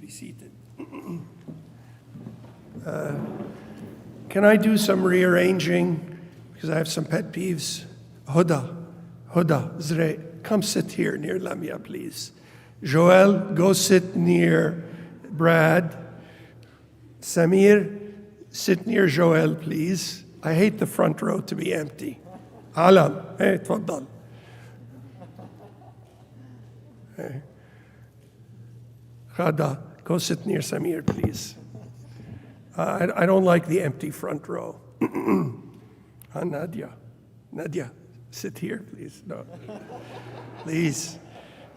be seated. Can I do some rearranging? Because I have some pet peeves. Huda, Zre, come sit here near Lamia, please. Joel, go sit near Brad. Samir, sit near Joel, please. I hate the front row to be empty. Alam, hey, tfaddal. Hey. Khada, go sit near Samir, please. I don't like the empty front row. Nadia, sit here, please. No, please.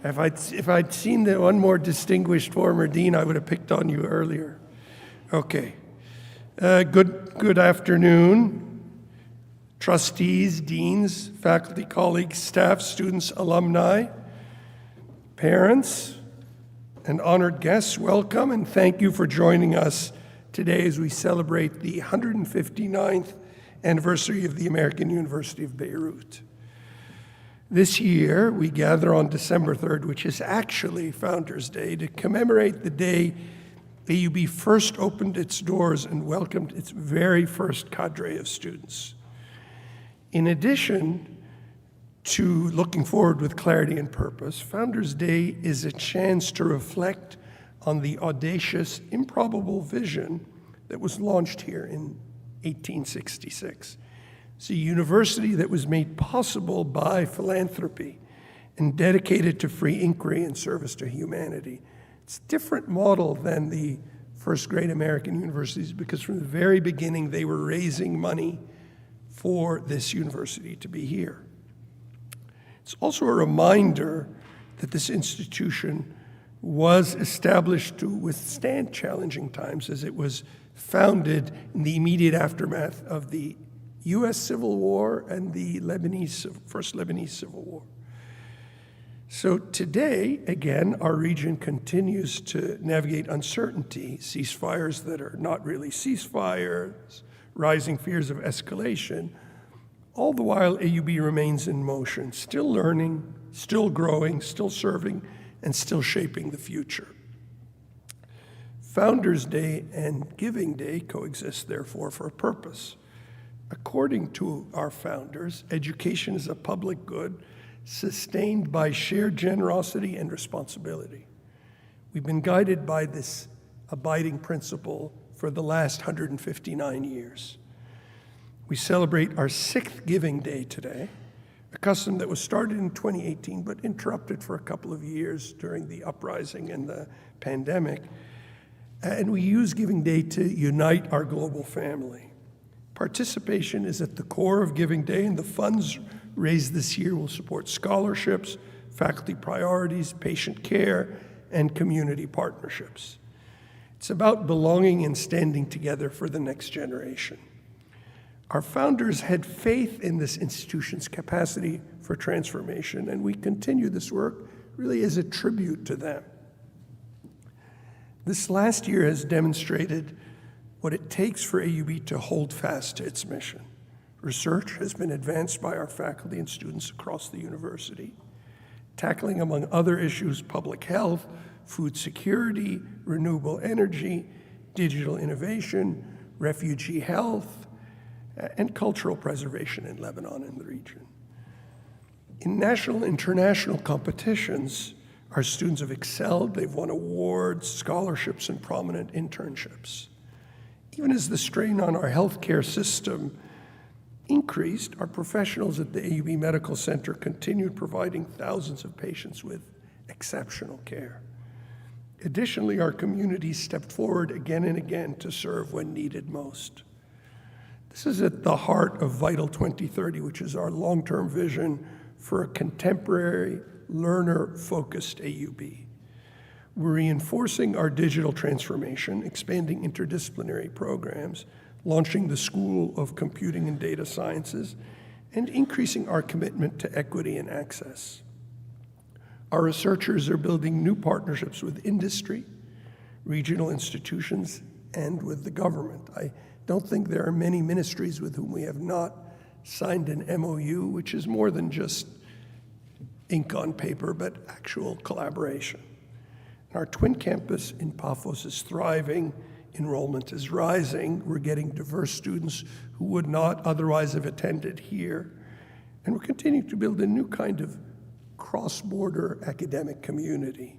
If I'd seen the one more distinguished former dean, I would have picked on you earlier. Okay. Good afternoon, trustees, deans, faculty, colleagues, staff, students, alumni, parents, and honored guests. Welcome and thank you for joining us today as we celebrate the 159th anniversary of the American University of Beirut. This year, we gather on December 3rd, which is actually Founders Day, to commemorate the day AUB first opened its doors and welcomed its very first cadre of students. In addition to looking forward with clarity and purpose, Founders Day is a chance to reflect on the audacious, improbable vision that was launched here in 1866. It's a university that was made possible by philanthropy and dedicated to free inquiry and service to humanity. It's a different model than the first great American universities because from the very beginning they were raising money for this university to be here. It's also a reminder that this institution was established to withstand challenging times as it was founded in the immediate aftermath of the U.S. Civil War and the First Lebanese Civil War. So today, again, our region continues to navigate uncertainty, ceasefires that are not really ceasefires, rising fears of escalation. All the while, AUB remains in motion, still learning, still growing, still serving, and still shaping the future. Founders Day and Giving Day coexist, therefore, for a purpose. According to our founders, education is a public good sustained by shared generosity and responsibility. We've been guided by this abiding principle for the last 159 years. We celebrate our 6th Giving Day today, a custom that was started in 2018 but interrupted for a couple of years during the uprising and the pandemic. And we use Giving Day to unite our global family. Participation is at the core of Giving Day, and the funds raised this year will support scholarships, faculty priorities, patient care, and community partnerships. It's about belonging and standing together for the next generation. Our founders had faith in this institution's capacity for transformation, and we continue this work really as a tribute to them. This last year has demonstrated what it takes for AUB to hold fast to its mission. Research has been advanced by our faculty and students across the university, tackling, among other issues, public health, food security, renewable energy, digital innovation, refugee health, and cultural preservation in Lebanon and the region. In national and international competitions, our students have excelled. They've won awards, scholarships, and prominent internships. Even as the strain on our healthcare system increased, our professionals at the AUB Medical Center continued providing thousands of patients with exceptional care. Additionally, our communities stepped forward again and again to serve when needed most. This is at the heart of Vital 2030, which is our long-term vision for a contemporary, learner-focused AUB. We're reinforcing our digital transformation, expanding interdisciplinary programs, launching the School of Computing and Data Sciences, and increasing our commitment to equity and access. Our researchers are building new partnerships with industry, regional institutions, and with the government. I don't think there are many ministries with whom we have not signed an MOU, which is more than just ink on paper, but actual collaboration. Our twin campus in Paphos is thriving. Enrollment is rising. We're getting diverse students who would not otherwise have attended here. And we're continuing to build a new kind of cross-border academic community.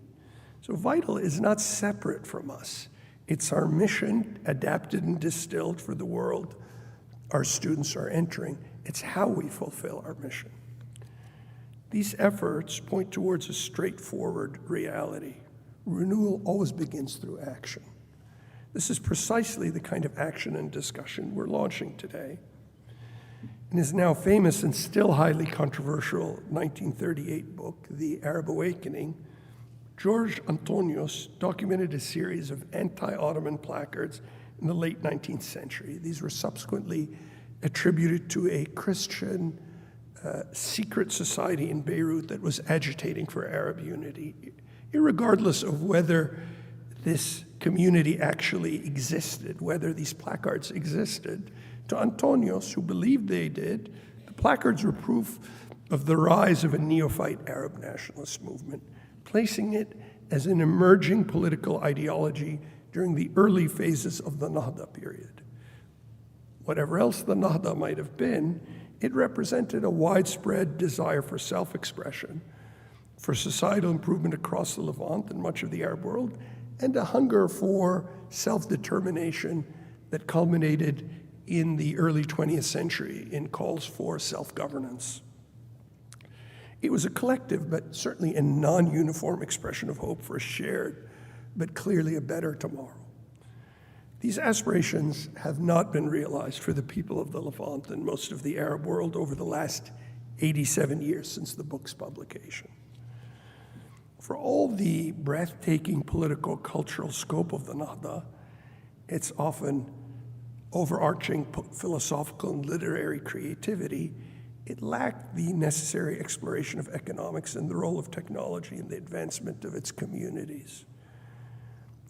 So Vital is not separate from us. It's our mission, adapted and distilled for the world our students are entering. It's how we fulfill our mission. These efforts point towards a straightforward reality. Renewal always begins through action. This is precisely the kind of action and discussion we're launching today. In his now famous and still highly controversial 1938 book, The Arab Awakening, George Antonios documented a series of anti-Ottoman placards in the late 19th century. These were subsequently attributed to a Christian secret society in Beirut that was agitating for Arab unity, irregardless of whether this community actually existed, whether these placards existed. To Antonios, who believed they did, the placards were proof of the rise of a neophyte Arab nationalist movement, placing it as an emerging political ideology during the early phases of the Nahda period. Whatever else the Nahda might have been, it represented a widespread desire for self-expression, for societal improvement across the Levant and much of the Arab world, and a hunger for self-determination that culminated in the early 20th century in calls for self-governance. It was a collective, but certainly a non-uniform expression of hope for a shared, but clearly a better tomorrow. These aspirations have not been realized for the people of the Levant and most of the Arab world over the last 87 years since the book's publication. For all the breathtaking political cultural scope of the Nahda, its often overarching philosophical and literary creativity, it lacked the necessary exploration of economics and the role of technology in the advancement of its communities.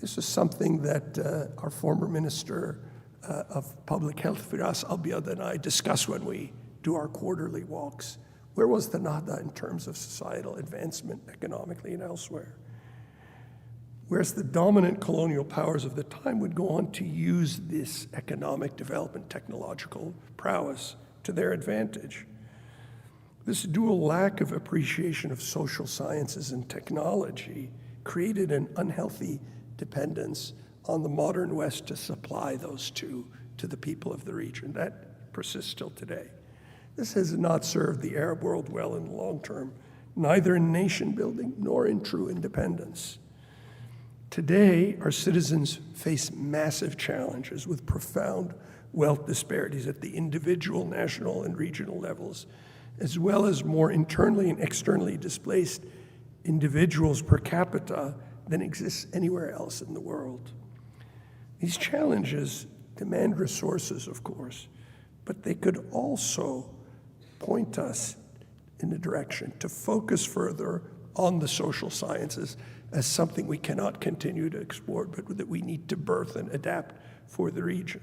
This is something that our former Minister of Public Health, Firas Abyad, and I discuss when we do our quarterly walks. Where was the Nahda in terms of societal advancement economically and elsewhere? Whereas the dominant colonial powers of the time would go on to use this economic development, technological prowess to their advantage. This dual lack of appreciation of social sciences and technology created an unhealthy dependence on the modern West to supply those two to the people of the region. That persists still today. This has not served the Arab world well in the long term, neither in nation building nor in true independence. Today, our citizens face massive challenges with profound wealth disparities at the individual, national, and regional levels, as well as more internally and externally displaced individuals per capita than exists anywhere else in the world. These challenges demand resources, of course, but they could also point us in a direction to focus further on the social sciences as something we cannot continue to explore, but that we need to birth and adapt for the region.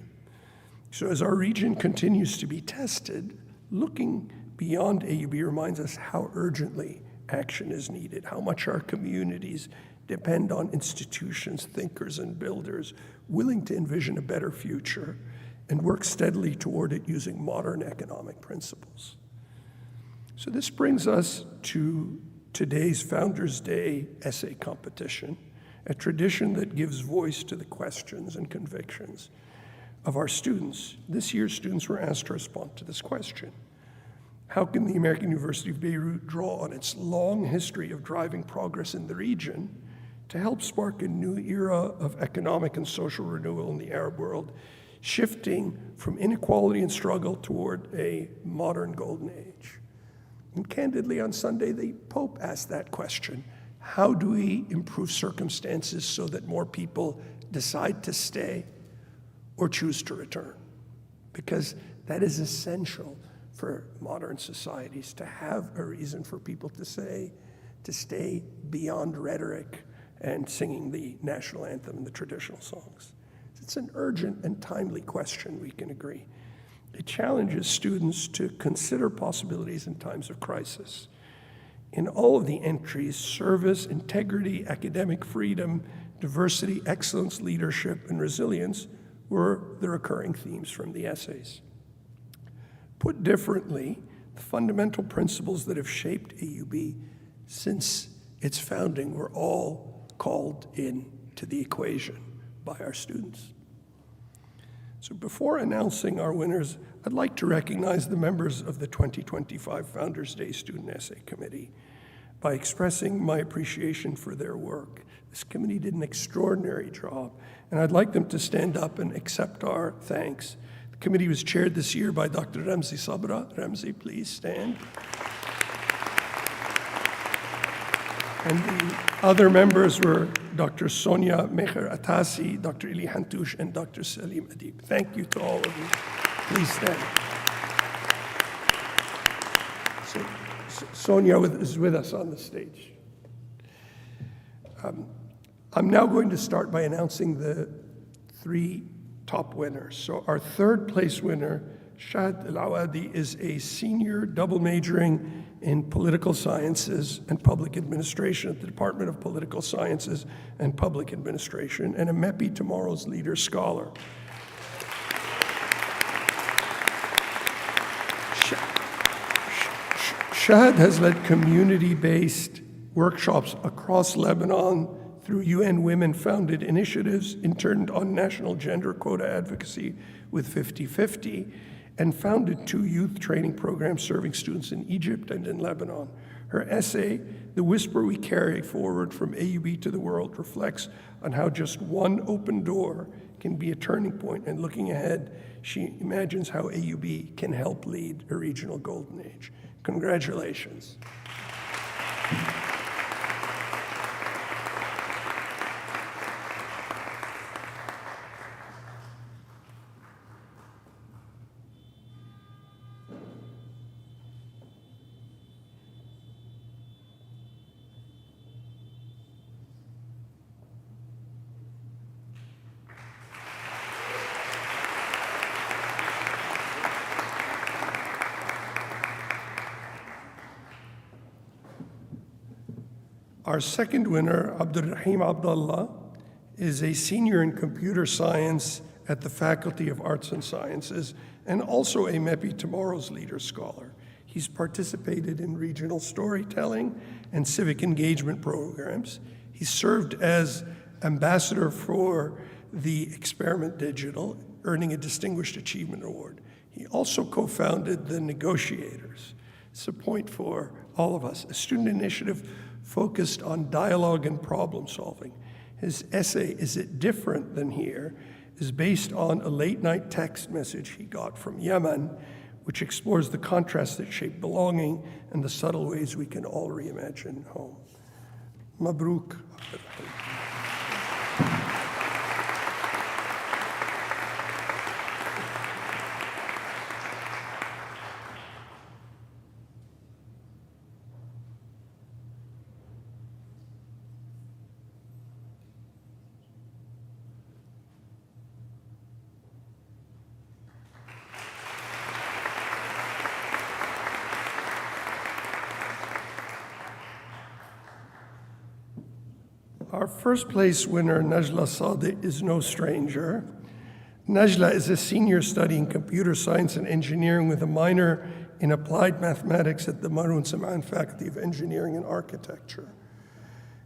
So as our region continues to be tested, looking beyond AUB reminds us how urgently action is needed, how much our communities depend on institutions, thinkers, and builders willing to envision a better future and work steadily toward it using modern economic principles. So this brings us to today's Founders Day essay competition, a tradition that gives voice to the questions and convictions of our students. This year, students were asked to respond to this question. How can the American University of Beirut draw on its long history of driving progress in the region to help spark a new era of economic and social renewal in the Arab world, shifting from inequality and struggle toward a modern golden age? And candidly, on Sunday, the Pope asked that question. How do we improve circumstances so that more people decide to stay or choose to return? Because that is essential for modern societies, to have a reason for people to stay beyond rhetoric and singing the national anthem and the traditional songs. It's an urgent and timely question, we can agree. It challenges students to consider possibilities in times of crisis. In all of the entries, service, integrity, academic freedom, diversity, excellence, leadership, and resilience were the recurring themes from the essays. Put differently, the fundamental principles that have shaped AUB since its founding were all called into the equation by our students. So before announcing our winners, I'd like to recognize the members of the 2025 Founders Day Student Essay Committee by expressing my appreciation for their work. This committee did an extraordinary job, and I'd like them to stand up and accept our thanks. The committee was chaired this year by Dr. Ramzi Sabra. Ramzi, please stand. And the other members were Dr. Sonia Meher Atasi, Dr. Ili Hantouche, and Dr. Salim Adib. Thank you to all of you. Please stand. So, Sonia is with us on the stage. I'm now going to start by announcing the 3 top winners. So our third place winner, Shahd Al-Awadi, is a senior double majoring in political sciences and public administration at the Department of Political Sciences and Public Administration, and a MEPI Tomorrow's Leader Scholar. Shahd has led community-based workshops across Lebanon through UN Women-founded initiatives, interned on national gender quota advocacy with 50/50, and founded 2 youth training programs serving students in Egypt and in Lebanon. Her essay, The Whisper We Carry Forward from AUB to the World, reflects on how just one open door can be a turning point, and looking ahead, she imagines how AUB can help lead a regional golden age. Congratulations. Our second winner, Abdurrahim Abdullah, is a senior in computer science at the Faculty of Arts and Sciences and also a MEPI Tomorrow's Leader Scholar. He's participated in regional storytelling and civic engagement programs. He served as ambassador for the Experiment Digital, earning a Distinguished Achievement Award. He also co-founded the Negotiators. It's a point for all of us, a student initiative focused on dialogue and problem solving. His essay, Is It Different Than Here?, is based on a late-night text message he got from Yemen, which explores the contrasts that shape belonging and the subtle ways we can all reimagine home. Mabruk. Our first place winner, Najla Sadiq, is no stranger. Najla is a senior studying computer science and engineering with a minor in applied mathematics at the Maroun Sam'an Faculty of Engineering and Architecture.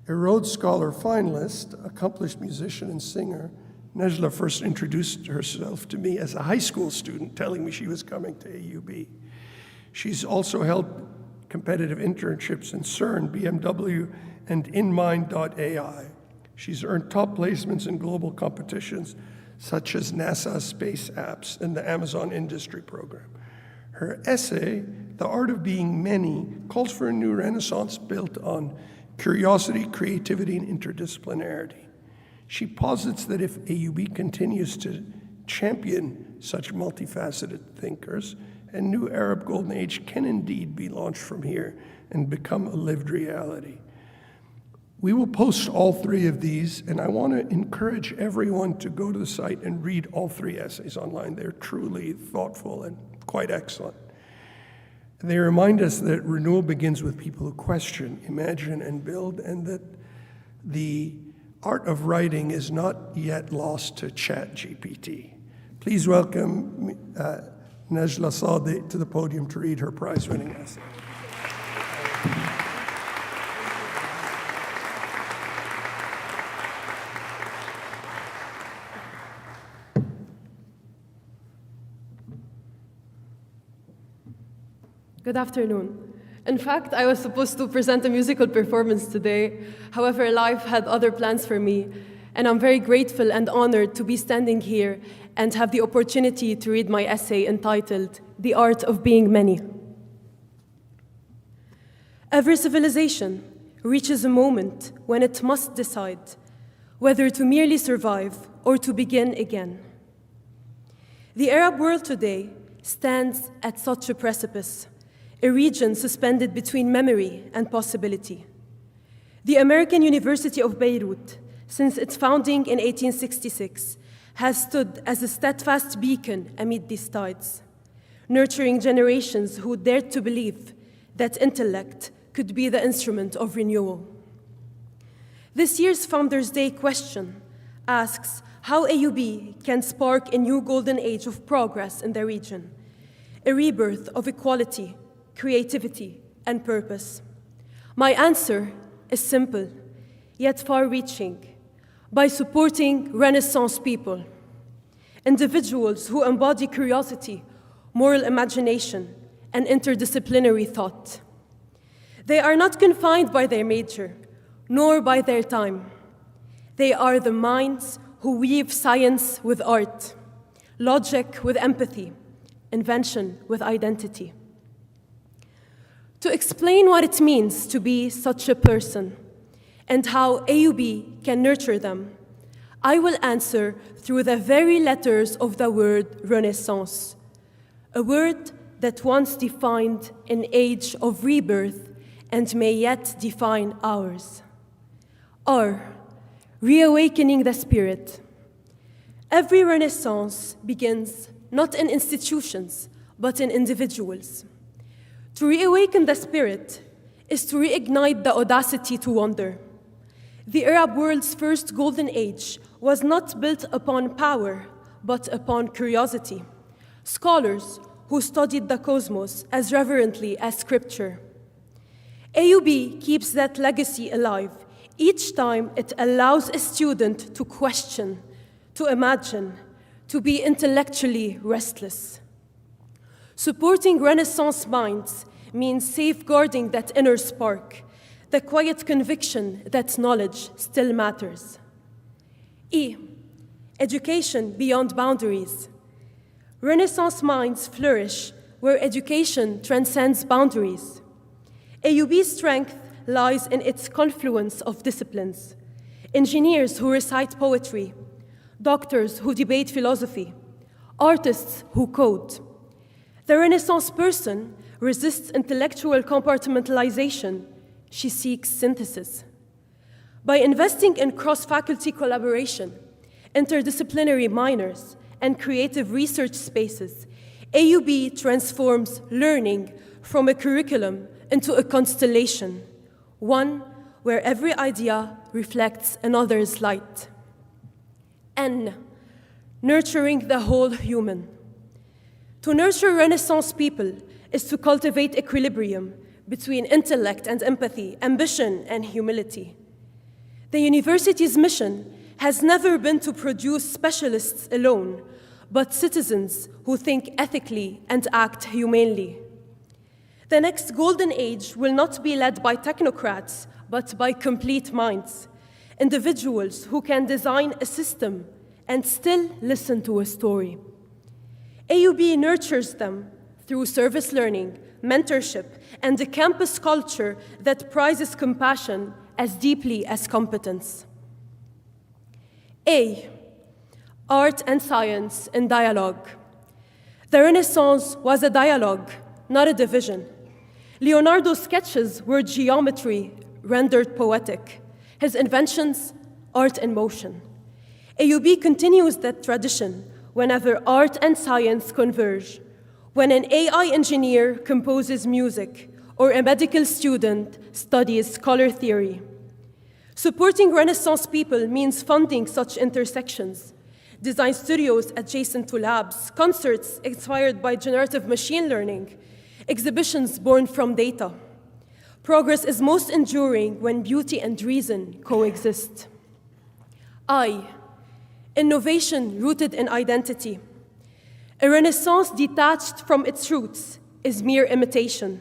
A Rhodes Scholar finalist, accomplished musician and singer, Najla first introduced herself to me as a high school student, telling me she was coming to AUB. She's also held competitive internships in CERN, BMW, and InMind.ai. She's earned top placements in global competitions such as NASA's Space Apps and the Amazon Industry Program. Her essay, The Art of Being Many, calls for a new renaissance built on curiosity, creativity, and interdisciplinarity. She posits that if AUB continues to champion such multifaceted thinkers, a new Arab golden age can indeed be launched from here and become a lived reality. We will post all 3 of these, and I want to encourage everyone to go to the site and read all 3 essays online. They're truly thoughtful and quite excellent. They remind us that renewal begins with people who question, imagine, and build, and that the art of writing is not yet lost to ChatGPT. Please welcome Najla Sadeh to the podium to read her prize-winning essay. Good afternoon. In fact, I was supposed to present a musical performance today. However, life had other plans for me, and I'm very grateful and honored to be standing here and have the opportunity to read my essay entitled The Art of Being Many. Every civilization reaches a moment when it must decide whether to merely survive or to begin again. The Arab world today stands at such a precipice, a region suspended between memory and possibility. The American University of Beirut, since its founding in 1866, has stood as a steadfast beacon amid these tides, nurturing generations who dared to believe that intellect could be the instrument of renewal. This year's Founders' Day question asks how AUB can spark a new golden age of progress in the region, a rebirth of equality, creativity, and purpose. My answer is simple, yet far-reaching, by supporting Renaissance people, individuals who embody curiosity, moral imagination, and interdisciplinary thought. They are not confined by their major, nor by their time. They are the minds who weave science with art, logic with empathy, invention with identity. To explain what it means to be such a person and how AUB can nurture them, I will answer through the very letters of the word Renaissance, a word that once defined an age of rebirth and may yet define ours. R, reawakening the spirit. Every Renaissance begins not in institutions, but in individuals. To reawaken the spirit is to reignite the audacity to wonder. The Arab world's first golden age was not built upon power, but upon curiosity. Scholars who studied the cosmos as reverently as scripture. AUB keeps that legacy alive each time it allows a student to question, to imagine, to be intellectually restless. Supporting Renaissance minds means safeguarding that inner spark, the quiet conviction that knowledge still matters. E, education beyond boundaries. Renaissance minds flourish where education transcends boundaries. AUB's strength lies in its confluence of disciplines: engineers who recite poetry, doctors who debate philosophy, artists who code. The Renaissance person resists intellectual compartmentalization. She seeks synthesis. By investing in cross-faculty collaboration, interdisciplinary minors, and creative research spaces, AUB transforms learning from a curriculum into a constellation, one where every idea reflects another's light. N, nurturing the whole human. To nurture Renaissance people is to cultivate equilibrium between intellect and empathy, ambition and humility. The university's mission has never been to produce specialists alone, but citizens who think ethically and act humanely. The next golden age will not be led by technocrats, but by complete minds, individuals who can design a system and still listen to a story. AUB nurtures them through service learning, mentorship, and a campus culture that prizes compassion as deeply as competence. A, art and science in dialogue. The Renaissance was a dialogue, not a division. Leonardo's sketches were geometry rendered poetic, his inventions, art in motion. AUB continues that tradition whenever art and science converge, when an AI engineer composes music or a medical student studies color theory. Supporting Renaissance people means funding such intersections, design studios adjacent to labs, concerts inspired by generative machine learning, exhibitions born from data. Progress is most enduring when beauty and reason coexist. Innovation rooted in identity. A Renaissance detached from its roots is mere imitation.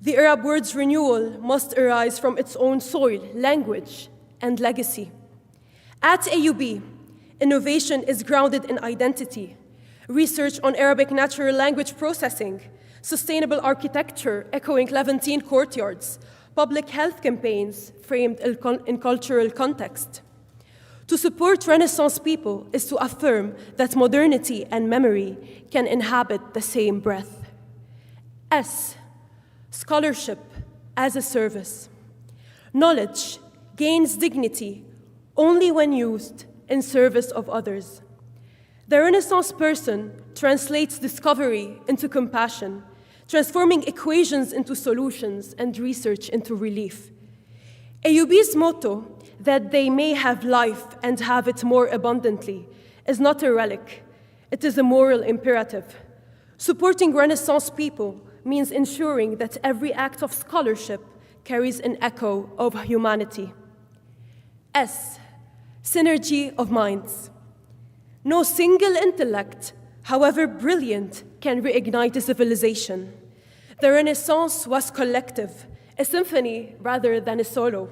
The Arab word's renewal must arise from its own soil, language, and legacy. At AUB, innovation is grounded in identity, research on Arabic natural language processing, sustainable architecture echoing Levantine courtyards, public health campaigns framed in cultural context. To support Renaissance people is to affirm that modernity and memory can inhabit the same breath. Scholarship as a service. Knowledge gains dignity only when used in service of others. The Renaissance person translates discovery into compassion, transforming equations into solutions and research into relief. AUB's motto, that they may have life and have it more abundantly, is not a relic. It is a moral imperative. Supporting Renaissance people means ensuring that every act of scholarship carries an echo of humanity. Synergy of minds. No single intellect, however brilliant, can reignite a civilization. The Renaissance was collective, a symphony rather than a solo.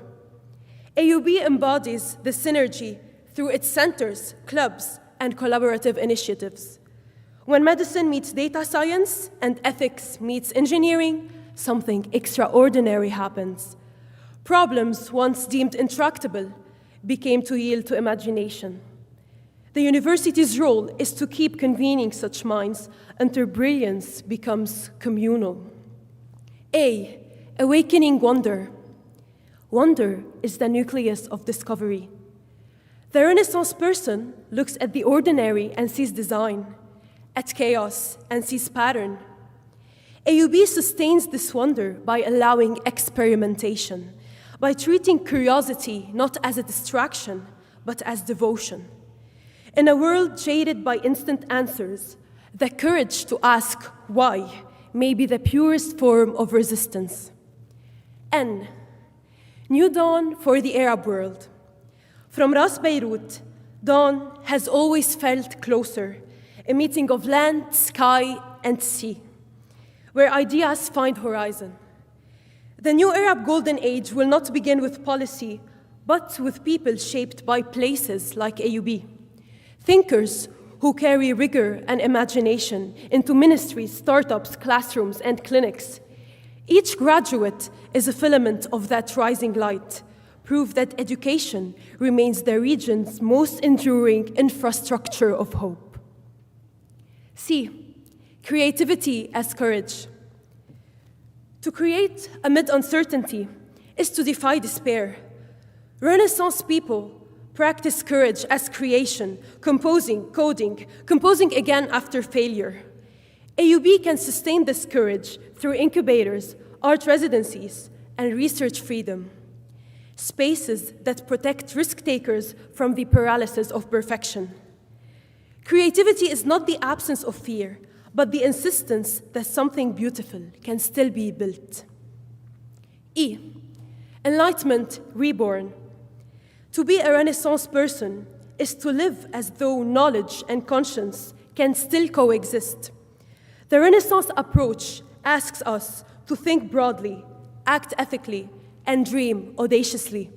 AUB embodies the synergy through its centers, clubs, and collaborative initiatives. When medicine meets data science and ethics meets engineering, something extraordinary happens. Problems once deemed intractable became to yield to imagination. The university's role is to keep convening such minds until brilliance becomes communal. Awakening wonder. Wonder is the nucleus of discovery. The Renaissance person looks at the ordinary and sees design, at chaos and sees pattern. AUB sustains this wonder by allowing experimentation, by treating curiosity not as a distraction, but as devotion. In a world jaded by instant answers, the courage to ask why may be the purest form of resistance. New dawn for the Arab world. From Ras Beirut, dawn has always felt closer, a meeting of land, sky, and sea, where ideas find horizon. The new Arab Golden Age will not begin with policy, but with people shaped by places like AUB, thinkers who carry rigor and imagination into ministries, startups, classrooms, and clinics. Each graduate is a filament of that rising light, proof that education remains the region's most enduring infrastructure of hope. Creativity as courage. To create amid uncertainty is to defy despair. Renaissance people practice courage as creation, composing, coding, composing again after failure. AUB can sustain this courage through incubators, art residencies, and research freedom, spaces that protect risk-takers from the paralysis of perfection. Creativity is not the absence of fear, but the insistence that something beautiful can still be built. Enlightenment reborn. To be a Renaissance person is to live as though knowledge and conscience can still coexist. The Renaissance approach asks us to think broadly, act ethically, and dream audaciously.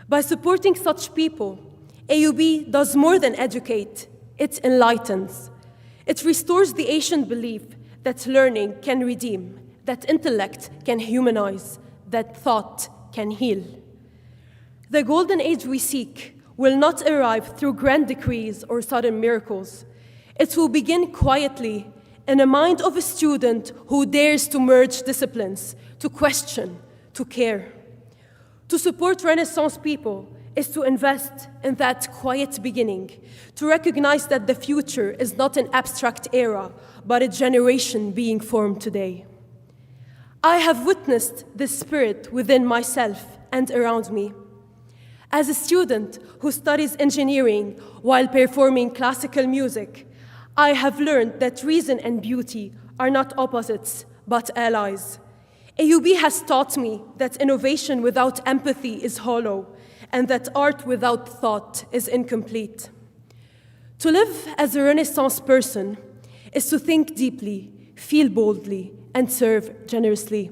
By supporting such people, AUB does more than educate, it enlightens. It restores the ancient belief that learning can redeem, that intellect can humanize, that thought can heal. The golden age we seek will not arrive through grand decrees or sudden miracles. It will begin quietly in the mind of a student who dares to merge disciplines, to question, to care. To support Renaissance people is to invest in that quiet beginning, to recognize that the future is not an abstract era, but a generation being formed today. I have witnessed this spirit within myself and around me. As a student who studies engineering while performing classical music, I have learned that reason and beauty are not opposites, but allies. AUB has taught me that innovation without empathy is hollow, and that art without thought is incomplete. To live as a Renaissance person is to think deeply, feel boldly, and serve generously.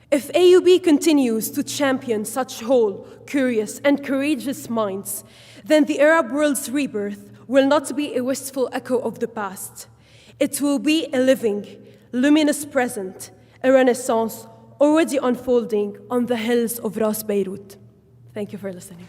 If AUB continues to champion such whole, curious, and courageous minds, then the Arab world's rebirth will not be a wistful echo of the past. It will be a living, luminous present, a renaissance already unfolding on the hills of Ras Beirut. Thank you for listening.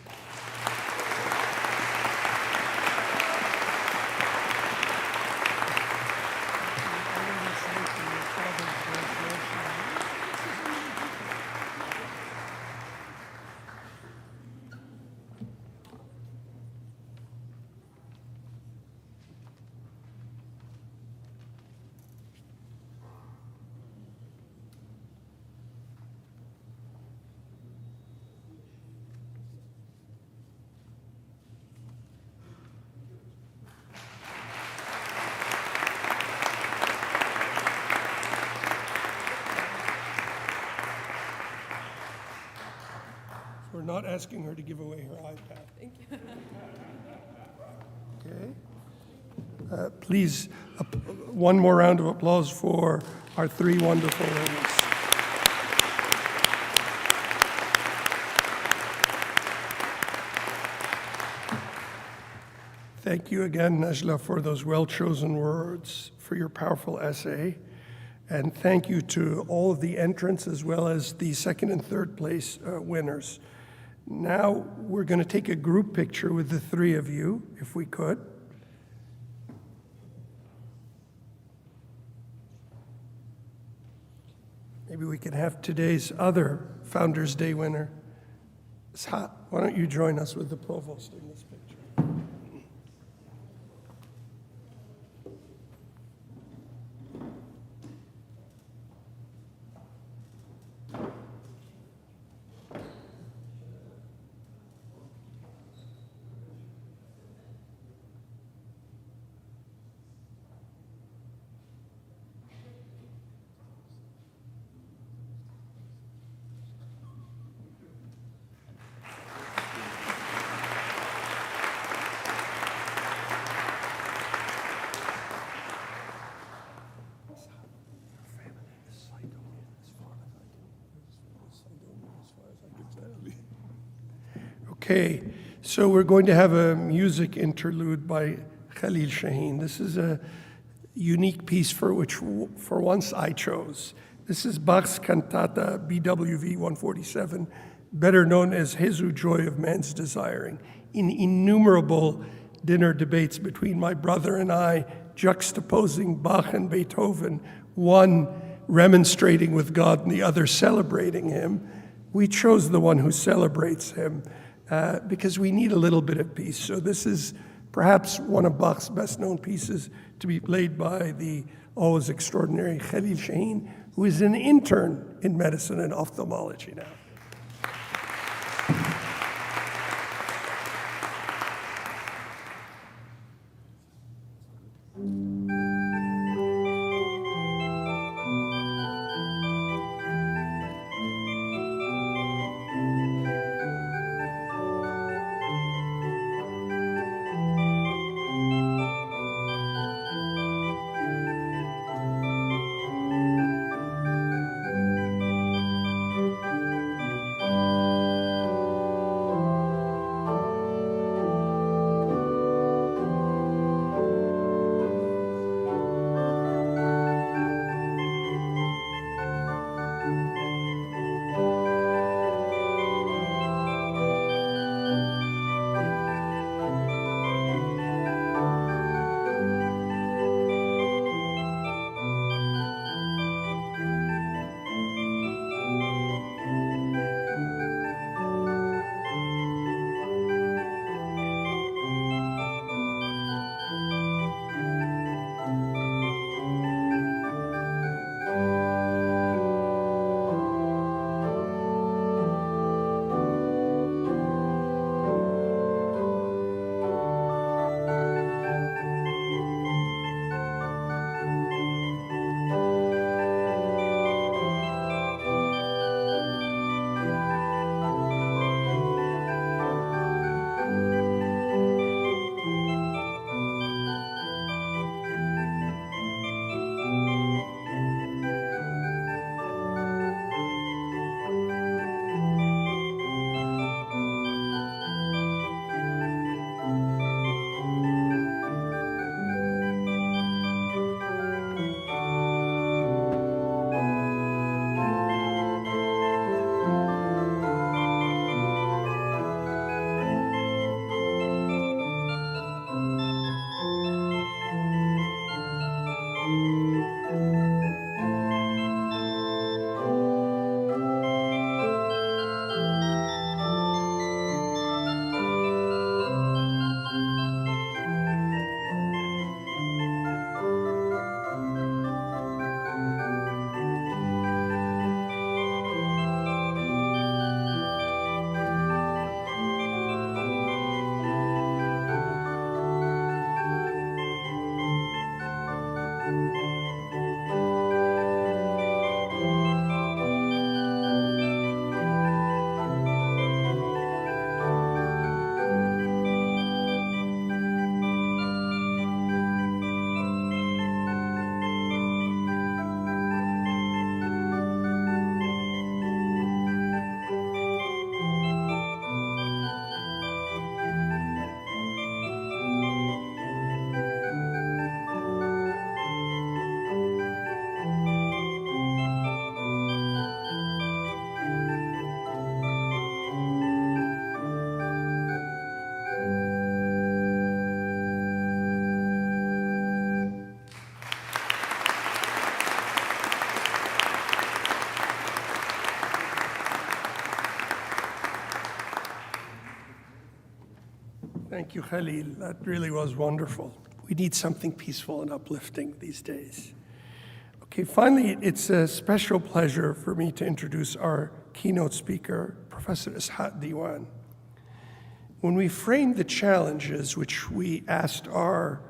We're not asking her to give away her iPad. Thank you. Okay. Please, one more round of applause for our three wonderful ladies. Thank you again, Najla, for those well-chosen words, for your powerful essay. And thank you to all of the entrants as well as the second and third place winners. Now we're going to take a group picture with the three of you, if we could. Maybe we can have today's other Founders Day winner. Why don't you join us with the provost in this picture? Okay, so we're going to have a music interlude by Khalil Shaheen. This is a unique piece for which, for once, I chose. This is Bach's cantata BWV 147, better known as Jesu Joy of Man's Desiring. In innumerable dinner debates between my brother and I, juxtaposing Bach and Beethoven, one remonstrating with God and the other celebrating him, we chose the one who celebrates him. Because we need a little bit of peace. So this is perhaps one of Bach's best-known pieces to be played by the always extraordinary Khalil Shaheen, who is an intern in medicine and ophthalmology now. Thank you, Khalil. That really was wonderful. We need something peaceful and uplifting these days. Okay, finally, it's a special pleasure for me to introduce our keynote speaker, Professor Ishat Diwan. When we framed the challenges which we asked our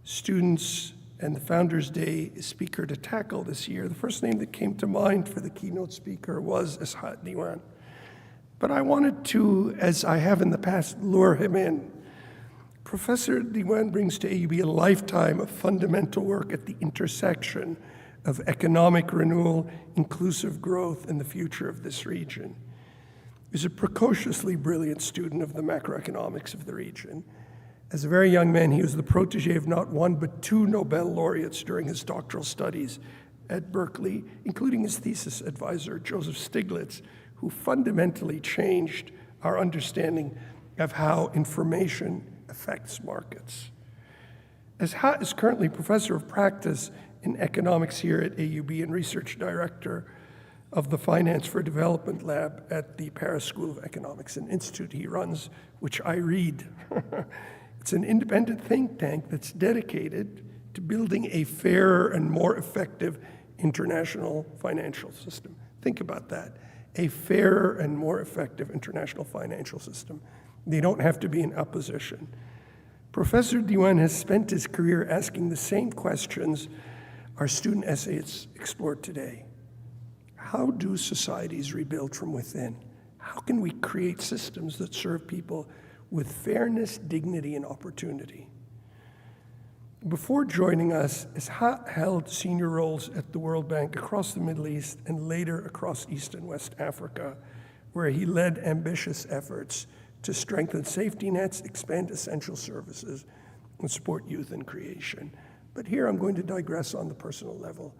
students and the Founders Day speaker to tackle this year, the first name that came to mind for the keynote speaker was Ishat Diwan. But I wanted to, as I have in the past, lure him in. Professor Diwan brings to AUB a lifetime of fundamental work at the intersection of economic renewal, inclusive growth, and the future of this region. He was a precociously brilliant student of the macroeconomics of the region. As a very young man, he was the protege of not one but two Nobel laureates during his doctoral studies at Berkeley, including his thesis advisor, Joseph Stiglitz, who fundamentally changed our understanding of how information affects markets. Ishat is currently professor of practice in economics here at AUB and research director of the Finance for Development Lab at the Paris School of Economics, an institute he runs, which I read. It's an independent think tank that's dedicated to building a fairer and more effective international financial system. Think about that, a fairer and more effective international financial system. They don't have to be in opposition. Professor Diwan has spent his career asking the same questions our student essayists explored today. How do societies rebuild from within? How can we create systems that serve people with fairness, dignity, and opportunity? Before joining us, Ishat held senior roles at the World Bank across the Middle East and later across East and West Africa, where he led ambitious efforts to strengthen safety nets, expand essential services, and support youth and creation. But here I'm going to digress on the personal level.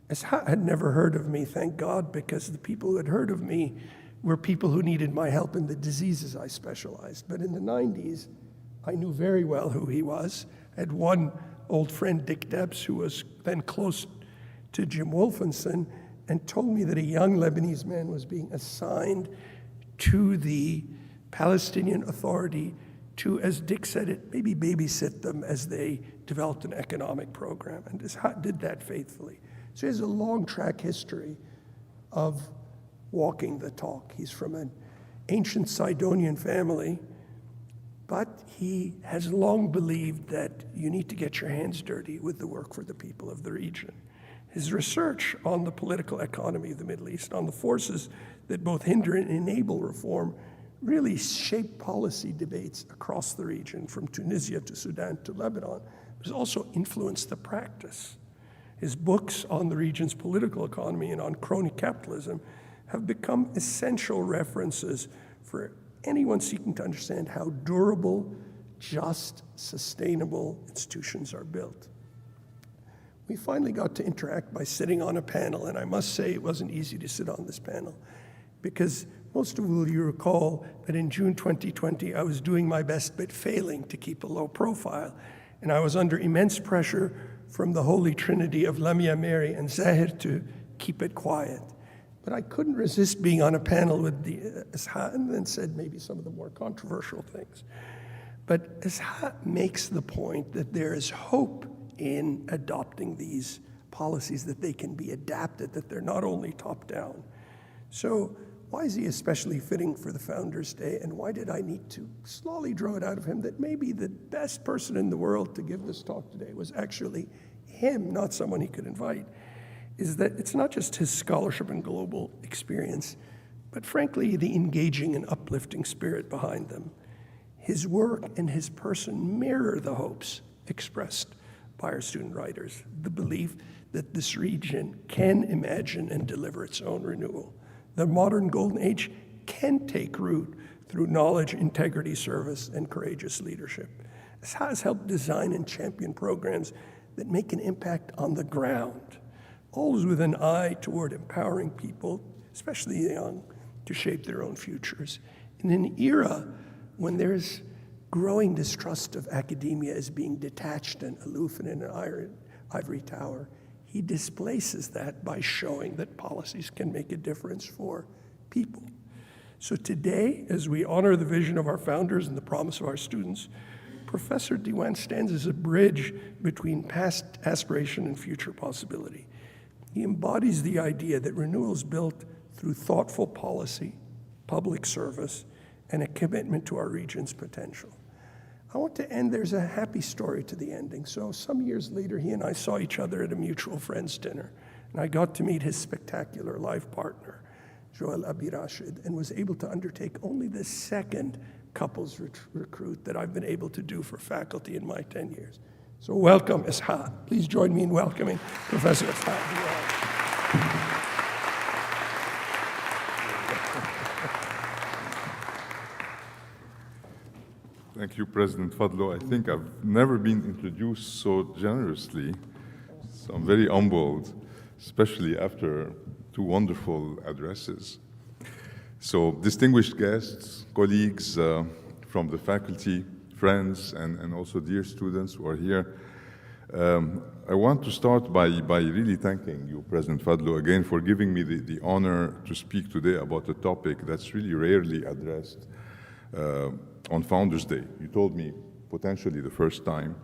Ishat had never heard of me, thank God, because the people who had heard of me were people who needed my help in the diseases I specialized. But in the 90s, I knew very well who he was. I had one old friend, Dick Debs, who was then close to Jim Wolfenson, and told me that a young Lebanese man was being assigned to the Palestinian Authority to, as Dick said it, maybe babysit them as they developed an economic program. And Ishat did that faithfully. So he has a long track history of walking the talk. He's from an ancient Sidonian family, but he has long believed that you need to get your hands dirty with the work for the people of the region. His research on the political economy of the Middle East, on the forces that both hinder and enable reform, really shaped policy debates across the region, from Tunisia to Sudan to Lebanon, but has also influenced the practice. His books on the region's political economy and on crony capitalism have become essential references for anyone seeking to understand how durable, just, sustainable institutions are built. We finally got to interact by sitting on a panel, and I must say it wasn't easy to sit on this panel, because most of you recall that in June 2020, I was doing my best but failing to keep a low profile, and I was under immense pressure from the Holy Trinity of Lamia Mary and Zahir to keep it quiet. But I couldn't resist being on a panel with Ishat, and then said maybe some of the more controversial things. But Ishat makes the point that there is hope in adopting these policies, that they can be adapted, that they're not only top-down. So why is he especially fitting for the Founders Day, and why did I need to slowly draw it out of him that maybe the best person in the world to give this talk today was actually him, not someone he could invite, is that it's not just his scholarship and global experience, but frankly, the engaging and uplifting spirit behind them. His work and his person mirror the hopes expressed by our student writers, the belief that this region can imagine and deliver its own renewal. The modern golden age can take root through knowledge, integrity, service, and courageous leadership. This has helped design and champion programs that make an impact on the ground, always with an eye toward empowering people, especially the young, to shape their own futures. In an era when there's growing distrust of academia as being detached and aloof and in an ivory tower, he displaces that by showing that policies can make a difference for people. So today, as we honor the vision of our founders and the promise of our students, Professor Diwan stands as a bridge between past aspiration and future possibility. He embodies the idea that renewal is built through thoughtful policy, public service, and a commitment to our region's potential. I want to end, there's a happy story to the ending. So some years later, he and I saw each other at a mutual friends dinner, and I got to meet his spectacular life partner, Joel Abi Rashid, and was able to undertake only the second couples recruit that I've been able to do for faculty in my 10 years. So welcome, Ishaq. Please join me in welcoming Professor Ishaq Diwan. Thank you, President Fadlo. I think I've never been introduced so generously, so I'm very humbled, especially after two wonderful addresses. So, distinguished guests, colleagues from the faculty, friends, and also dear students who are here, I want to start by really thanking you, President Fadlo, again for giving me the honor to speak today about a topic that's really rarely addressed on Founders Day. You told me potentially the first time,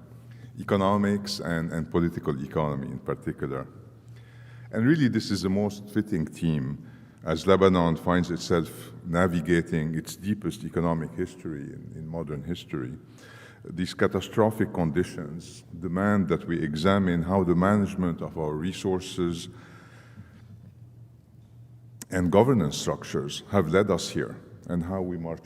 economics and political economy in particular. And really this is the most fitting theme as Lebanon finds itself navigating its deepest economic history in modern history. These catastrophic conditions demand that we examine how the management of our resources and governance structures have led us here, and how we might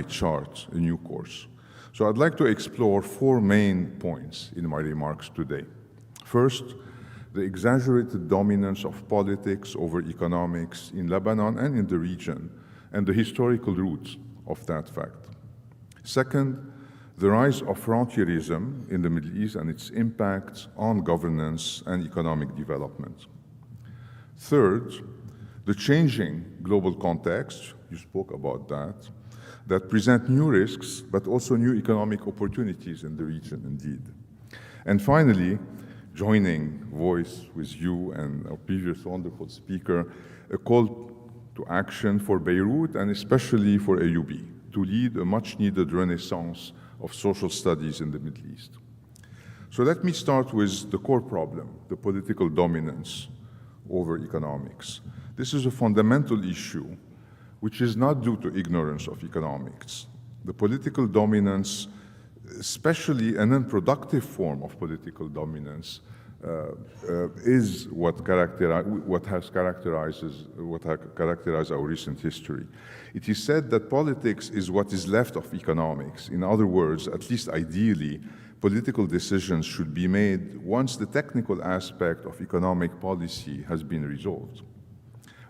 chart a new course. So I'd like to explore four main points in my remarks today. First, the exaggerated dominance of politics over economics in Lebanon and in the region, and the historical roots of that fact. Second, the rise of frontierism in the Middle East and its impact on governance and economic development. Third, the changing global context, you spoke about that present new risks, but also new economic opportunities in the region indeed. And finally, joining voice with you and our previous wonderful speaker, a call to action for Beirut and especially for AUB to lead a much needed renaissance of social studies in the Middle East. So let me start with the core problem, the political dominance over economics. This is a fundamental issue which is not due to ignorance of economics. The political dominance, especially an unproductive form of political dominance, is what has characterized our recent history. It is said that politics is what is left of economics. In other words, at least ideally, political decisions should be made once the technical aspect of economic policy has been resolved.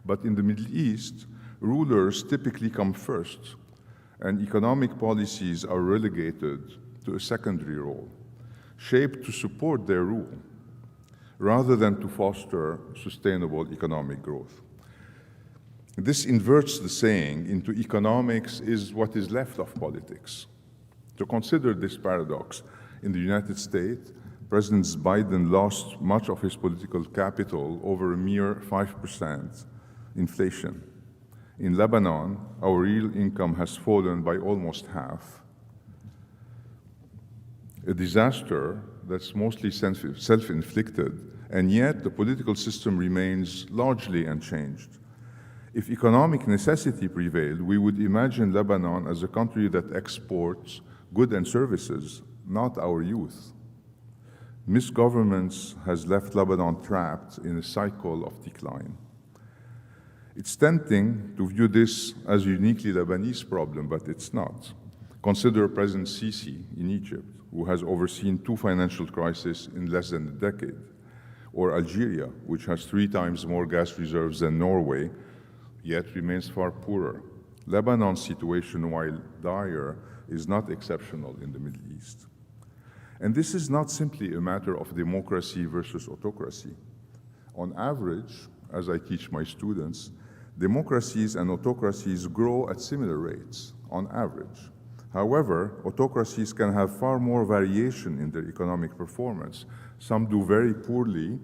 But in the Middle East, rulers typically come first, and economic policies are relegated to a secondary role, shaped to support their rule, rather than to foster sustainable economic growth. This inverts the saying into economics is what is left of politics. To consider this paradox, in the United States, President Biden lost much of his political capital over a mere 5% inflation. In Lebanon, our real income has fallen by almost half. A disaster that's mostly self-inflicted, and yet the political system remains largely unchanged. If economic necessity prevailed, we would imagine Lebanon as a country that exports goods and services, not our youth. Misgovernance has left Lebanon trapped in a cycle of decline. It's tempting to view this as a uniquely Lebanese problem, but it's not. Consider President Sisi in Egypt, who has overseen 2 financial crises in less than a decade, or Algeria, which has 3 times more gas reserves than Norway, yet remains far poorer. Lebanon's situation, while dire, is not exceptional in the Middle East. And this is not simply a matter of democracy versus autocracy. On average, as I teach my students, democracies and autocracies grow at similar rates, on average. However, autocracies can have far more variation in their economic performance. Some do very poorly,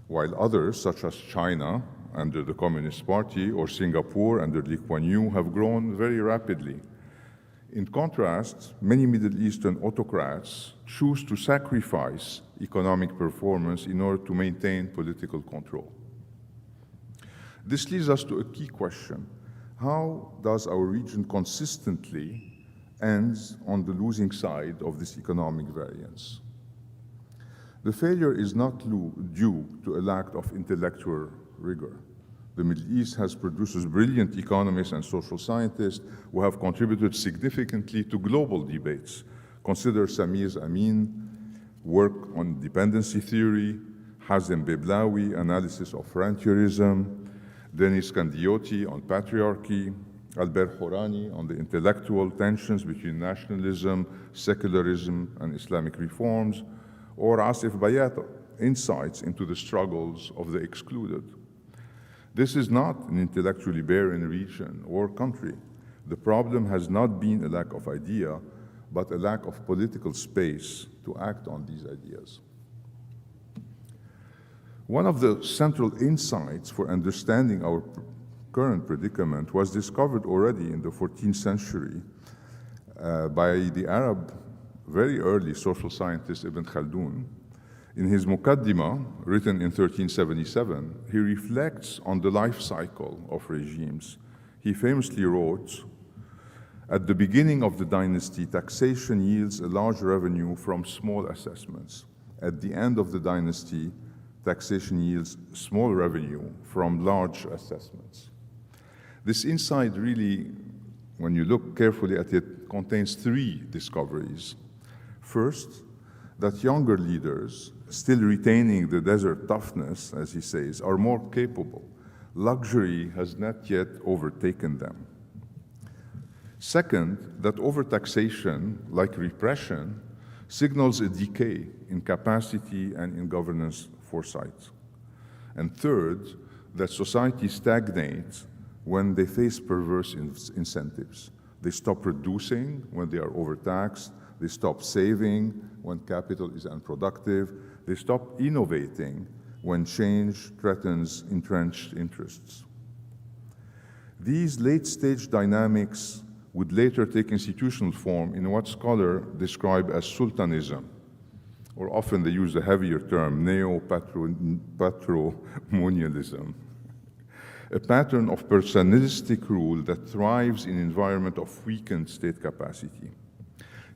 while others, such as China, under the Communist Party or Singapore under Lee Kuan Yew have grown very rapidly. In contrast, many Middle Eastern autocrats choose to sacrifice economic performance in order to maintain political control. This leads us to a key question. How does our region consistently end on the losing side of this economic variance? The failure is not due to a lack of intellectual rigor. The Middle East has produced brilliant economists and social scientists who have contributed significantly to global debates. Consider Samir Amin, work on dependency theory, Hazem Beblawi, analysis of rentierism, Denis Kandiyoti on patriarchy, Albert Horani on the intellectual tensions between nationalism, secularism, and Islamic reforms, or Asif Bayat, insights into the struggles of the excluded. This is not an intellectually barren region or country. The problem has not been a lack of idea, but a lack of political space to act on these ideas. One of the central insights for understanding our current predicament was discovered already in the 14th century by the Arab, very early social scientist Ibn Khaldun. In his Muqaddimah, written in 1377, he reflects on the life cycle of regimes. He famously wrote, "At the beginning of the dynasty, taxation yields a large revenue from small assessments. At the end of the dynasty, taxation yields small revenue from large assessments." This insight really, when you look carefully at it, contains three discoveries. First, that younger leaders, still retaining the desert toughness, as he says, are more capable. Luxury has not yet overtaken them. Second, that overtaxation, like repression, signals a decay in capacity and in governance foresight. And third, that society stagnates when they face perverse incentives. They stop producing when they are overtaxed. They stop saving when capital is unproductive. They stop innovating when change threatens entrenched interests. These late-stage dynamics would later take institutional form in what scholars describe as sultanism, or often they use the heavier term, neo-patrimonialism, a pattern of personalistic rule that thrives in an environment of weakened state capacity.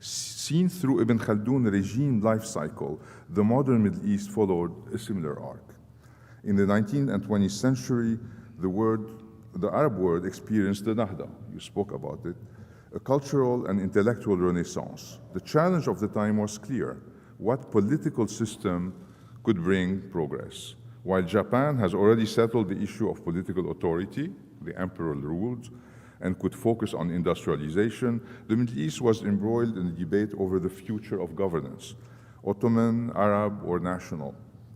Seen through Ibn Khaldun's regime life cycle, the modern Middle East followed a similar arc. In the 19th and 20th century, the Arab world experienced the Nahda, you spoke about it, a cultural and intellectual renaissance. The challenge of the time was clear: what political system could bring progress? While Japan has already settled the issue of political authority, the emperor ruled, and could focus on industrialization, the Middle East was embroiled in a debate over the future of governance, Ottoman, Arab, or national.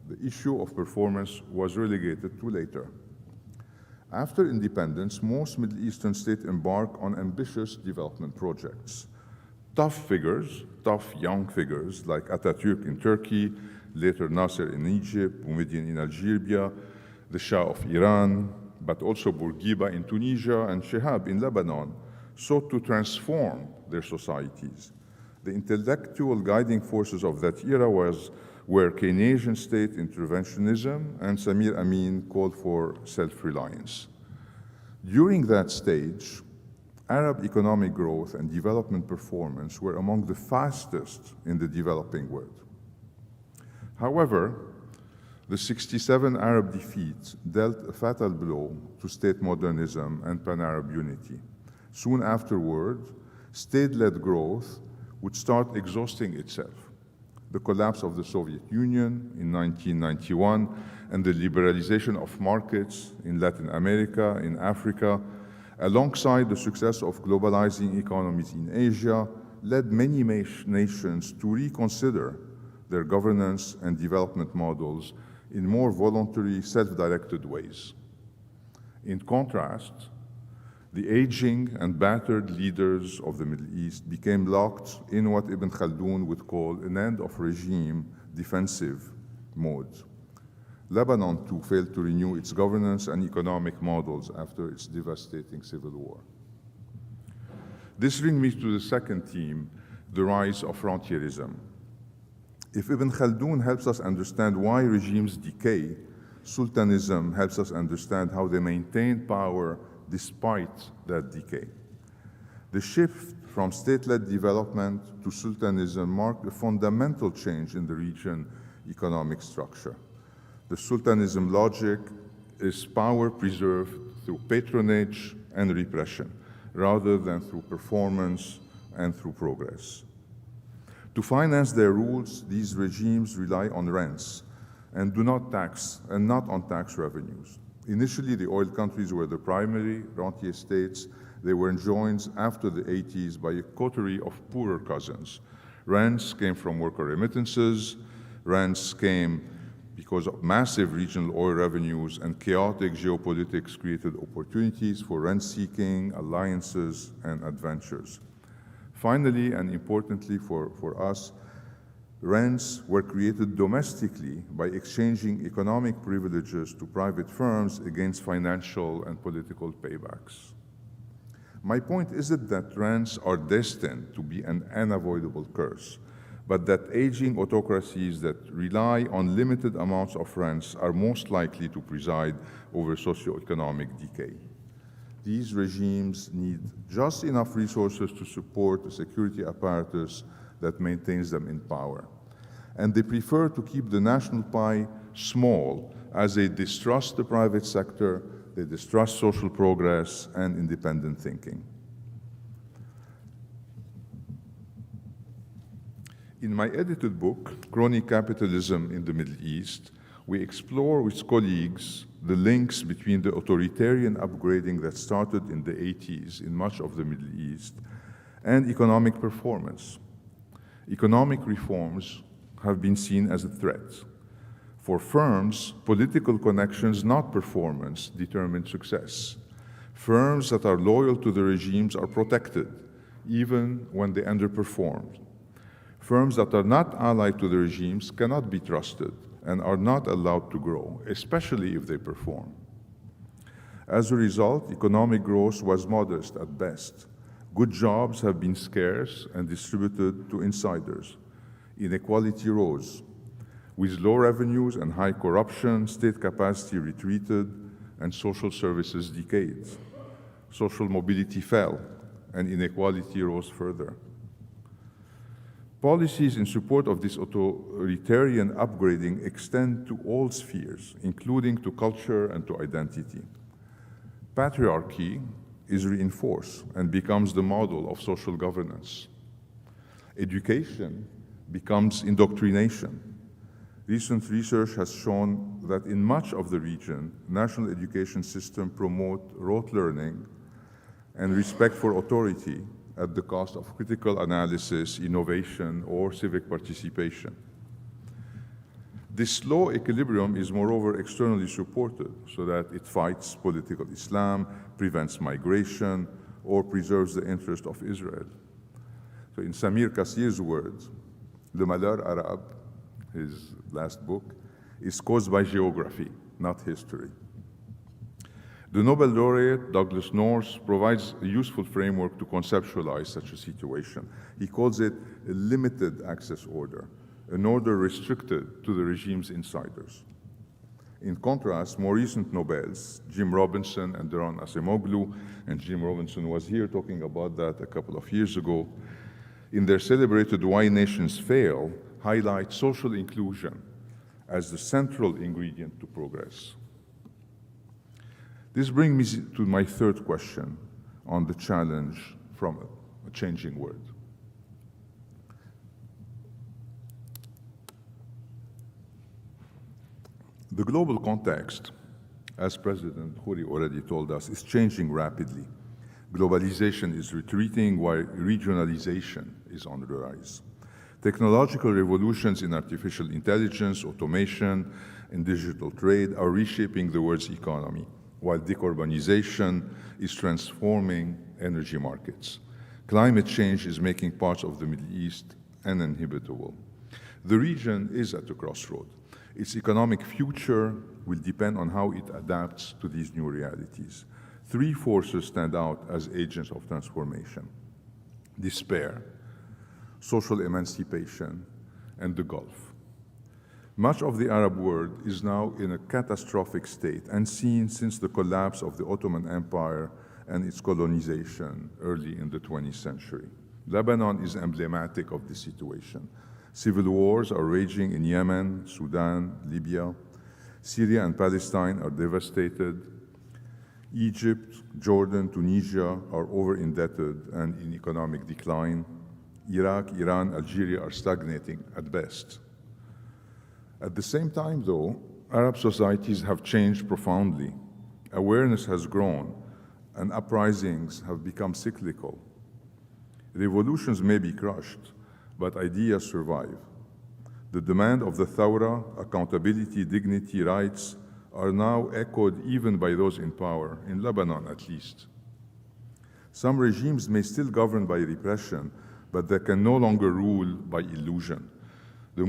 The issue of performance was relegated to later. After independence, most Middle Eastern states embark on ambitious development projects. Tough young figures like Atatürk in Turkey, later Nasser in Egypt, Boumediene in Algeria, the Shah of Iran, but also Bourguiba in Tunisia and Shihab in Lebanon, sought to transform their societies. The intellectual guiding forces of that era were Keynesian state interventionism, and Samir Amin called for self-reliance. During that stage, Arab economic growth and development performance were among the fastest in the developing world. However, the 1967 Arab defeat dealt a fatal blow to state modernism and pan-Arab unity. Soon afterward, state-led growth would start exhausting itself. The collapse of the Soviet Union in 1991 and the liberalization of markets in Latin America, in Africa, alongside the success of globalizing economies in Asia, led many nations to reconsider their governance and development models in more voluntary, self-directed ways. In contrast, the aging and battered leaders of the Middle East became locked in what Ibn Khaldun would call an end-of-regime defensive mode. Lebanon, too, failed to renew its governance and economic models after its devastating civil war. This brings me to the second theme, the rise of frontierism. If Ibn Khaldun helps us understand why regimes decay, sultanism helps us understand how they maintain power despite that decay. The shift from state-led development to sultanism marked a fundamental change in the region's economic structure. The sultanism logic is power preserved through patronage and repression, rather than through performance and through progress. To finance their rules, these regimes rely on rents and not on tax revenues. Initially, the oil countries were the primary rentier states. They were enjoined after the 80s by a coterie of poorer cousins. Rents came from worker remittances. Rents came because of massive regional oil revenues, and chaotic geopolitics created opportunities for rent-seeking, alliances, and adventures. Finally, and importantly for us, rents were created domestically by exchanging economic privileges to private firms against financial and political paybacks. My point isn't that rents are destined to be an unavoidable curse, but that aging autocracies that rely on limited amounts of rents are most likely to preside over socioeconomic decay. These regimes need just enough resources to support a security apparatus that maintains them in power. And they prefer to keep the national pie small as they distrust the private sector, they distrust social progress and independent thinking. In my edited book, Crony Capitalism in the Middle East, we explore with colleagues the links between the authoritarian upgrading that started in the 80s in much of the Middle East and economic performance. Economic reforms have been seen as a threat. For firms, political connections, not performance, determine success. Firms that are loyal to the regimes are protected, even when they underperform. Firms that are not allied to the regimes cannot be trusted and are not allowed to grow, especially if they perform. As a result, economic growth was modest at best. Good jobs have been scarce and distributed to insiders. Inequality rose. With low revenues and high corruption, state capacity retreated and social services decayed. Social mobility fell and inequality rose further. Policies in support of this authoritarian upgrading extend to all spheres, including to culture and to identity. Patriarchy is reinforced and becomes the model of social governance. Education becomes indoctrination. Recent research has shown that in much of the region, national education systems promote rote learning and respect for authority at the cost of critical analysis, innovation, or civic participation. This slow equilibrium is moreover externally supported so that it fights political Islam, prevents migration, or preserves the interest of Israel. So in Samir Kassir's words, Le Malheur Arabe, his last book, is caused by geography, not history. The Nobel laureate, Douglas North, provides a useful framework to conceptualize such a situation. He calls it a limited access order, an order restricted to the regime's insiders. In contrast, more recent Nobels, Jim Robinson and Daron Acemoglu, and Jim Robinson was here talking about that a couple of years ago, in their celebrated Why Nations Fail, highlight social inclusion as the central ingredient to progress. This brings me to my third question on the challenge from a changing world. The global context, as President Khoury already told us, is changing rapidly. Globalization is retreating while regionalization is on the rise. Technological revolutions in artificial intelligence, automation, and digital trade are reshaping the world's economy, while decarbonization is transforming energy markets. Climate change is making parts of the Middle East uninhabitable. The region is at a crossroad. Its economic future will depend on how it adapts to these new realities. Three forces stand out as agents of transformation: despair, social emancipation, and the Gulf. Much of the Arab world is now in a catastrophic state, unseen since the collapse of the Ottoman Empire and its colonization early in the 20th century. Lebanon is emblematic of this situation. Civil wars are raging in Yemen, Sudan, Libya. Syria and Palestine are devastated. Egypt, Jordan, Tunisia are over-indebted and in economic decline. Iraq, Iran, Algeria are stagnating at best. At the same time, though, Arab societies have changed profoundly. Awareness has grown, and uprisings have become cyclical. Revolutions may be crushed, but ideas survive. The demand of the Thawra, accountability, dignity, rights, are now echoed even by those in power, in Lebanon at least. Some regimes may still govern by repression, but they can no longer rule by illusion. The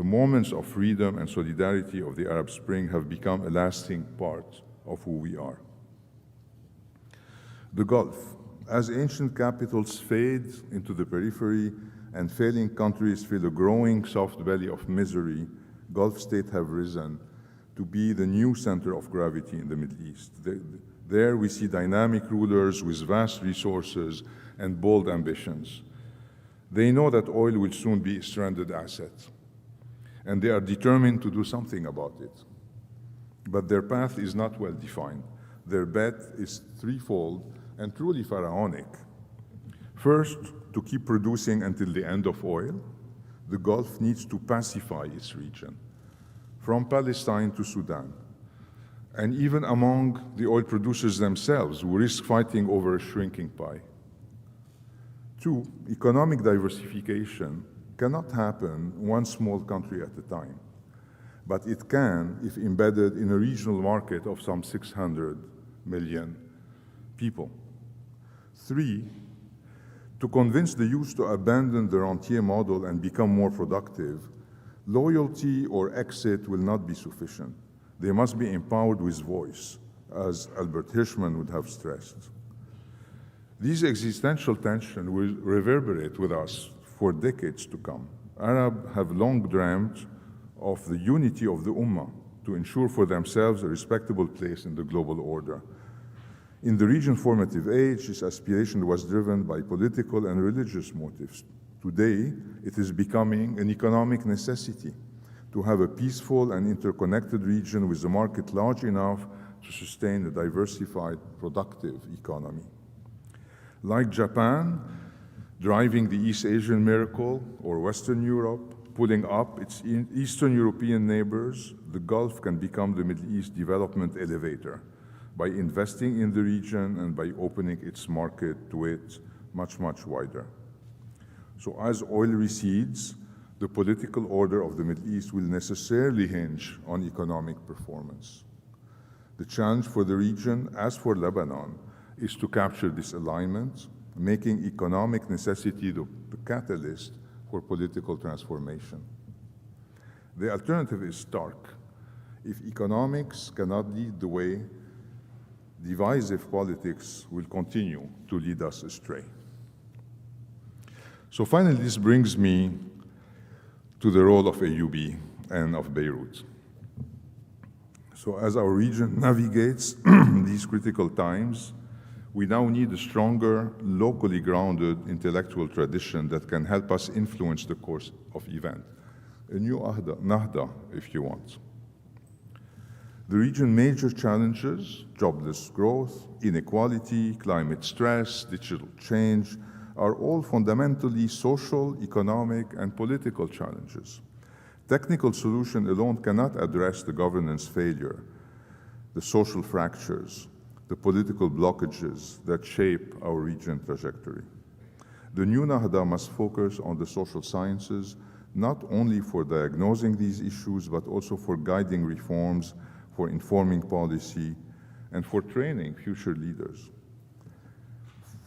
moments of freedom and solidarity of the Arab Spring have become a lasting part of who we are. The Gulf. As ancient capitals fade into the periphery and failing countries fill a growing soft belly of misery, Gulf states have risen to be the new center of gravity in the Middle East. There we see dynamic rulers with vast resources and bold ambitions. They know that oil will soon be a stranded asset, and they are determined to do something about it. But their path is not well defined. Their bet is threefold and truly pharaonic. First, to keep producing until the end of oil, the Gulf needs to pacify its region, from Palestine to Sudan, and even among the oil producers themselves, who risk fighting over a shrinking pie. Two, economic diversification cannot happen one small country at a time, but it can if embedded in a regional market of some 600 million people. Three, to convince the youth to abandon the rentier model and become more productive, loyalty or exit will not be sufficient. They must be empowered with voice, as Albert Hirschman would have stressed. These existential tensions will reverberate with us for decades to come. Arabs have long dreamed of the unity of the Ummah to ensure for themselves a respectable place in the global order. In the region's formative age, this aspiration was driven by political and religious motives. Today, it is becoming an economic necessity to have a peaceful and interconnected region with a market large enough to sustain a diversified, productive economy. Like Japan, driving the East Asian miracle, or Western Europe, pulling up its Eastern European neighbors, the Gulf can become the Middle East development elevator by investing in the region and by opening its market to it much, much wider. So as oil recedes, the political order of the Middle East will necessarily hinge on economic performance. The challenge for the region, as for Lebanon, is to capture this alignment, making economic necessity the catalyst for political transformation. The alternative is stark. If economics cannot lead the way, divisive politics will continue to lead us astray. So finally, this brings me to the role of AUB and of Beirut. So as our region navigates these critical times, we now need a stronger, locally grounded intellectual tradition that can help us influence the course of events. A new Nahda, if you want. The region's major challenges, jobless growth, inequality, climate stress, digital change, are all fundamentally social, economic, and political challenges. Technical solution alone cannot address the governance failure, the social fractures, the political blockages that shape our region trajectory. The new Nahda must focus on the social sciences, not only for diagnosing these issues, but also for guiding reforms, for informing policy, and for training future leaders.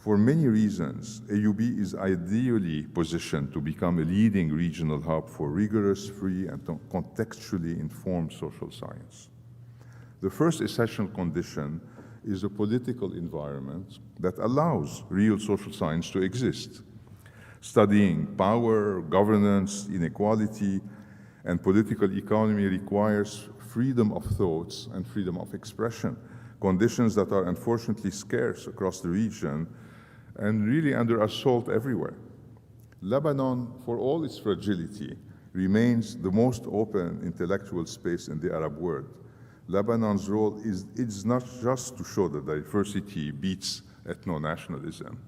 For many reasons, AUB is ideally positioned to become a leading regional hub for rigorous, free, and contextually informed social science. The first essential condition is a political environment that allows real social science to exist. Studying power, governance, inequality, and political economy requires freedom of thoughts and freedom of expression, conditions that are unfortunately scarce across the region and really under assault everywhere. Lebanon, for all its fragility, remains the most open intellectual space in the Arab world. Lebanon's role is not just to show that diversity beats ethno-nationalism.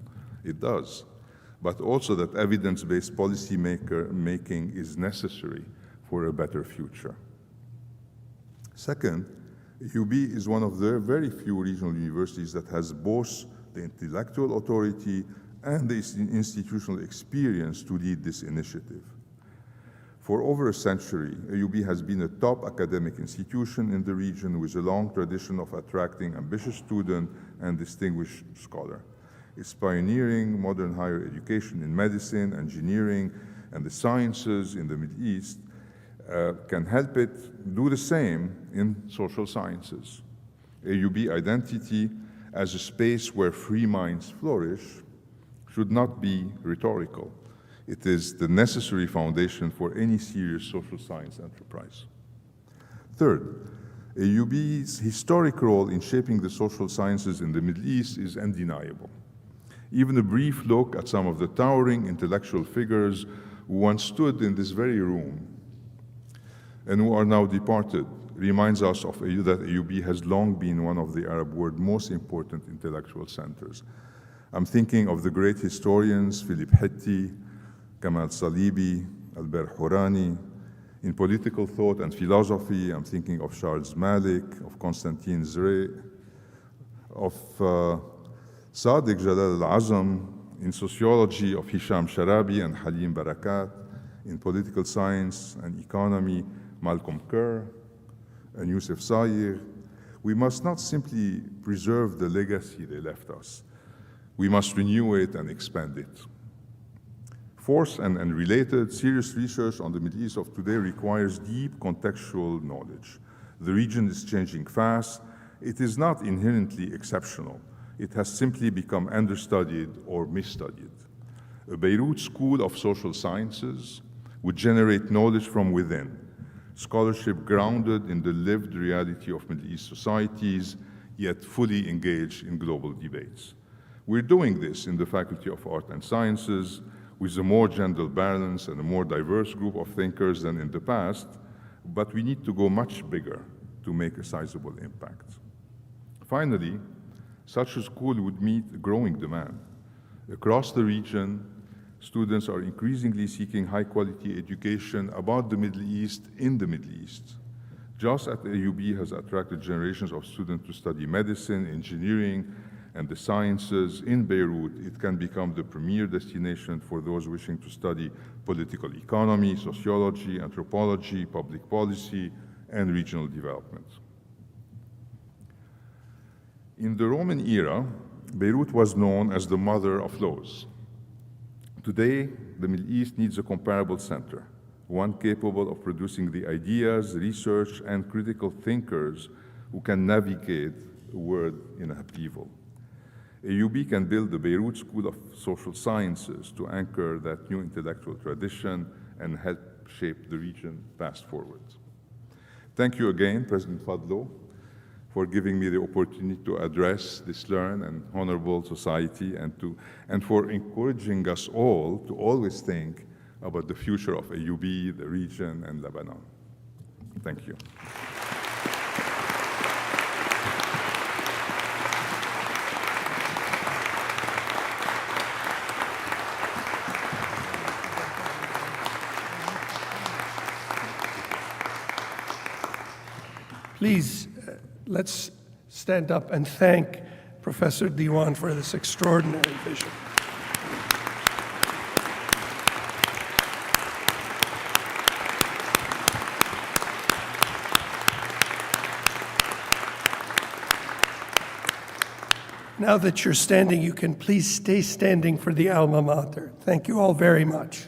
It does. But also that evidence-based policy making is necessary for a better future. Second, AUB is one of the very few regional universities that has both the intellectual authority and the institutional experience to lead this initiative. For over a century, AUB has been a top academic institution in the region with a long tradition of attracting ambitious students and distinguished scholars. Its pioneering modern higher education in medicine, engineering, and the sciences in the Middle East can help it do the same in social sciences. AUB identity as a space where free minds flourish should not be rhetorical. It is the necessary foundation for any serious social science enterprise. Third, AUB's historic role in shaping the social sciences in the Middle East is undeniable. Even a brief look at some of the towering intellectual figures who once stood in this very room and who are now departed reminds us of that AUB has long been one of the Arab world's most important intellectual centers. I'm thinking of the great historians Philip Hitti, Kamal Salibi, Albert Hourani. In political thought and philosophy, I'm thinking of Charles Malik, of Constantine Zrey, of Sadiq Jalal al-Azam, in sociology of Hisham Sharabi and Halim Barakat, in political science and economy, Malcolm Kerr and Youssef Zahir. We must not simply preserve the legacy they left us. We must renew it and expand it. Fourth and related, serious research on the Middle East of today requires deep contextual knowledge. The region is changing fast. It is not inherently exceptional. It has simply become understudied or misstudied. A Beirut School of Social Sciences would generate knowledge from within, scholarship grounded in the lived reality of Middle East societies, yet fully engaged in global debates. We're doing this in the Faculty of Art and Sciences with a more gender balance and a more diverse group of thinkers than in the past, but we need to go much bigger to make a sizable impact. Finally, such a school would meet a growing demand. Across the region, students are increasingly seeking high-quality education about the Middle East in the Middle East. Just as AUB has attracted generations of students to study medicine, engineering, and the sciences in Beirut, it can become the premier destination for those wishing to study political economy, sociology, anthropology, public policy, and regional development. In the Roman era, Beirut was known as the mother of laws. Today, the Middle East needs a comparable center, one capable of producing the ideas, research, and critical thinkers who can navigate a world in upheaval. AUB can build the Beirut School of Social Sciences to anchor that new intellectual tradition and help shape the region fast forward. Thank you again, President Fadlo, for giving me the opportunity to address this learned and honorable society and for encouraging us all to always think about the future of AUB, the region, and Lebanon. Thank you. Please, let's stand up and thank Professor Diwan for this extraordinary vision. Now that you're standing, you can please stay standing for the alma mater. Thank you all very much.